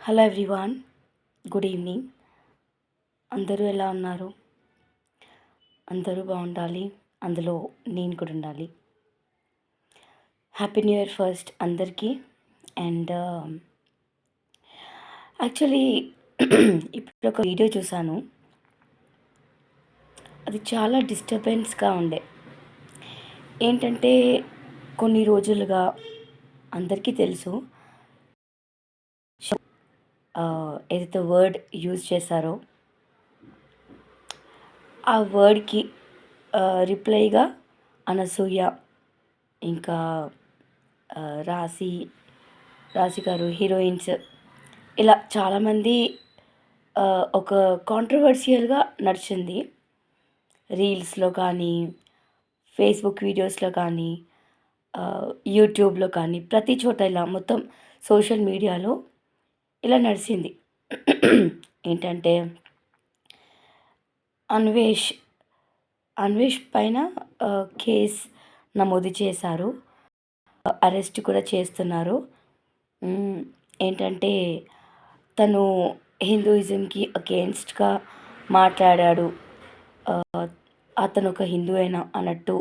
Hello everyone, good evening. అందరూ ఎలా ఉన్నారు? అందరూ బాగుండాలి, అందులో నేను కూడా ఉండాలి. హ్యాపీ న్యూ ఇయర్ ఫస్ట్ అందరికీ. అండ్ యాక్చువల్లీ ఇప్పుడు ఒక వీడియో చూశాను, అది చాలా డిస్టర్బెన్స్గా ఉండే. ఏంటంటే కొన్ని రోజులుగా అందరికీ తెలుసు, ఏదైతే వర్డ్ యూజ్ చేశారో ఆ వర్డ్కి రిప్లైగా అనసూయ, ఇంకా రాశి గారు, హీరోయిన్స్, ఇలా చాలామంది ఒక కాంట్రవర్షియల్గా నడిచింది. రీల్స్లో కానీ, ఫేస్బుక్ వీడియోస్లో కానీ, యూట్యూబ్లో కానీ, ప్రతి చోట ఇలా మొత్తం సోషల్ మీడియాలో ఇలా నడిచింది. ఏంటంటే అన్వేష్ పైన కేస్ నమోదు చేశారు, అరెస్ట్ కూడా చేస్తున్నారు. ఏంటంటే తను హిందూయిజంకి అగేన్స్ట్గా మాట్లాడాడు, అతను ఒక హిందువేనా అన్నట్టు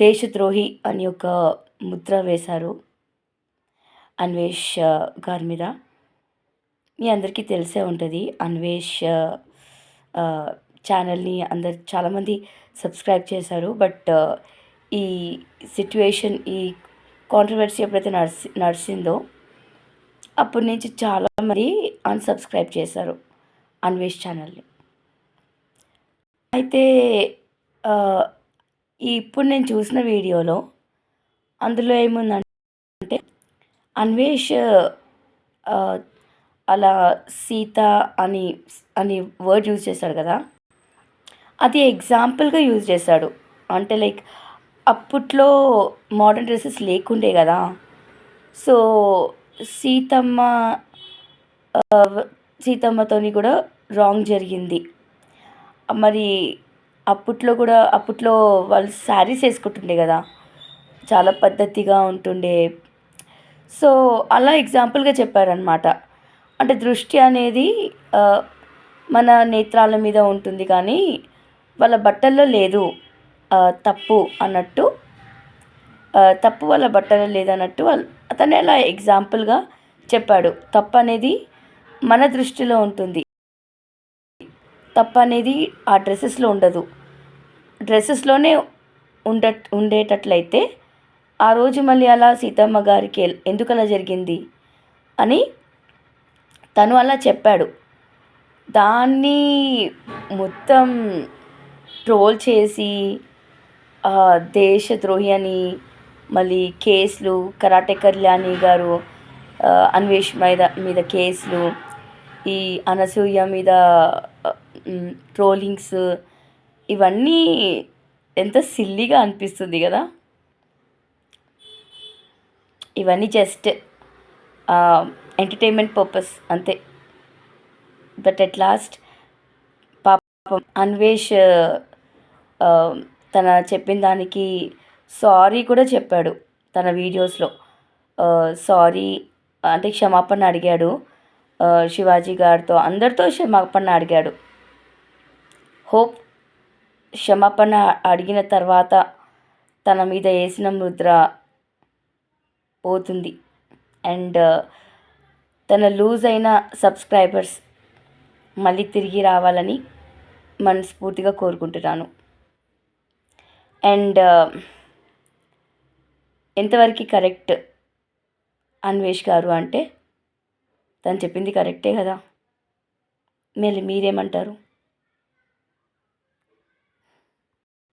దేశద్రోహి అని ఒక ముద్ర వేశారు అన్వేష్ గారి మీద. మీ అందరికీ తెలిసే ఉంటుంది, అన్వేష్ ఛానల్ని చాలామంది సబ్స్క్రైబ్ చేశారు. బట్ ఈ సిట్యుయేషన్, ఈ కాంట్రవర్సీ ఎప్పుడైతే నడిచిందో అప్పటి నుంచి చాలామంది అన్సబ్స్క్రైబ్ చేశారు అన్వేష్ ఛానల్ని. అయితే ఇప్పుడు నేను చూసిన వీడియోలో అందులో ఏముందంటే, అన్వేష్ అలా సీత అని వర్డ్ యూజ్ చేశాడు కదా, అది ఎగ్జాంపుల్గా యూజ్ చేశాడు. అంటే లైక్ అప్పట్లో మోడర్న్ డ్రెస్సెస్ లేకుండే కదా, సో సీతమ్మతోని కూడా రాంగ్ జరిగింది. మరి అప్పట్లో వాళ్ళు శారీస్ వేసుకుంటుండే కదా, చాలా పద్ధతిగా ఉంటుండే. సో అలా ఎగ్జాంపుల్గా చెప్పారనమాట. అంటే దృష్టి అనేది మన నేత్రాల మీద ఉంటుంది కానీ వాళ్ళ బట్టల్లో లేదు, తప్పు అన్నట్టు, తప్పు వాళ్ళ బట్టల్లో లేదన్నట్టు అతను అలా ఎగ్జాంపుల్గా చెప్పాడు. తప్పు అనేది మన దృష్టిలో ఉంటుంది, తప్పు అనేది ఆ డ్రెస్సెస్లో ఉండదు. డ్రెస్సెస్లోనే ఉండేటట్లయితే ఆ రోజు మళ్ళీ అలా సీతమ్మ గారికి ఎందుకు అలా జరిగింది అని తను అలా చెప్పాడు. దాన్ని మొత్తం ట్రోల్ చేసి దేశద్రోహి అని మళ్ళీ కేసులు, కరాటే కళ్యాణి గారు అన్వేష్ మీద కేసులు, ఈ అనసూయ మీద ట్రోలింగ్స్, ఇవన్నీ ఎంత సిల్లీగా అనిపిస్తుంది కదా. ఇవన్నీ జస్ట్ ఎంటర్టైన్మెంట్ పర్పస్ అంతే. బట్ ఎట్ లాస్ట్ పాపం అన్వేష్ తన చెప్పిన దానికి సారీ కూడా చెప్పాడు తన వీడియోస్లో. సారీ అంటే క్షమాపణ అడిగాడు, శివాజీ గారితో అందరితో క్షమాపణ అడిగాడు. హోప్ క్షమాపణ అడిగిన తర్వాత తన మీద వేసిన ముద్ర పోతుంది. అండ్ తన లూజ్ అయిన సబ్స్క్రైబర్స్ మళ్ళీ తిరిగి రావాలని మనస్ఫూర్తిగా కోరుకుంటున్నాను. అండ్ ఎంతవరకు కరెక్ట్ అన్వేష్ గారు అంటే తను చెప్పింది కరెక్టే కదా, మళ్ళీ మీరేమంటారు?